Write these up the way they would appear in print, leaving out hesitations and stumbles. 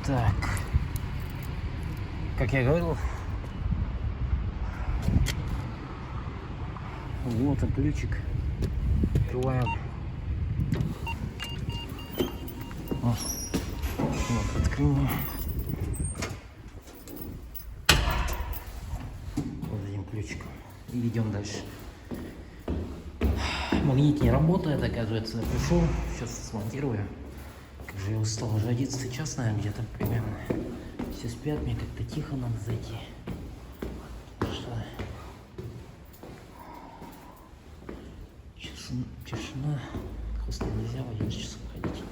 Так, как я говорил, вот он ключик. Открываем. Вот открыли. Вот этим ключиком. И идем дальше. Магнит не работает, оказывается. Я пришел, сейчас смонтирую. Как же я устал, уже 11 час, наверное, где-то примерно. Все спят, мне как-то тихо надо зайти. Что? Тишина. Просто нельзя в 11 часов ходить.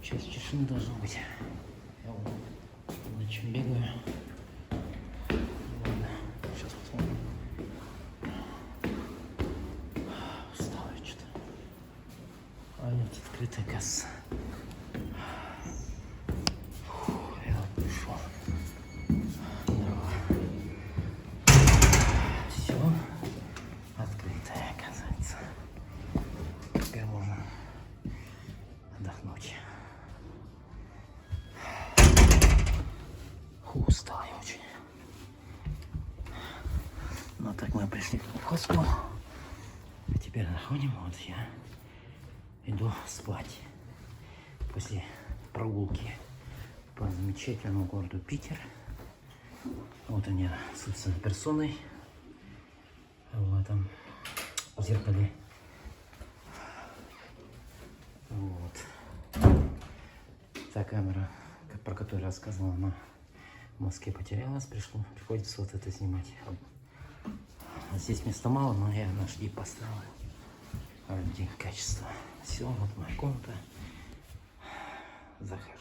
Часть тишины должна быть. Я вот на чем бегаю. Ладно, сейчас посмотрим. Устал я что-то. А нет, открытая касса. Я вот пришел. Здорово. Все. Открытая, оказывается. Теперь можно отдохнуть. Устал я очень. Ну так мы пришли в хостел. А теперь находим. Вот я иду спать. После прогулки по замечательному городу Питер. Вот они, собственно, персоной в этом зеркале. Вот. Та камера, про которую я рассказывал, она в Москве потерялась, приходится вот это снимать. Здесь места мало, но я наш и поставил ради качества. Все, вот моя комната. Захожу.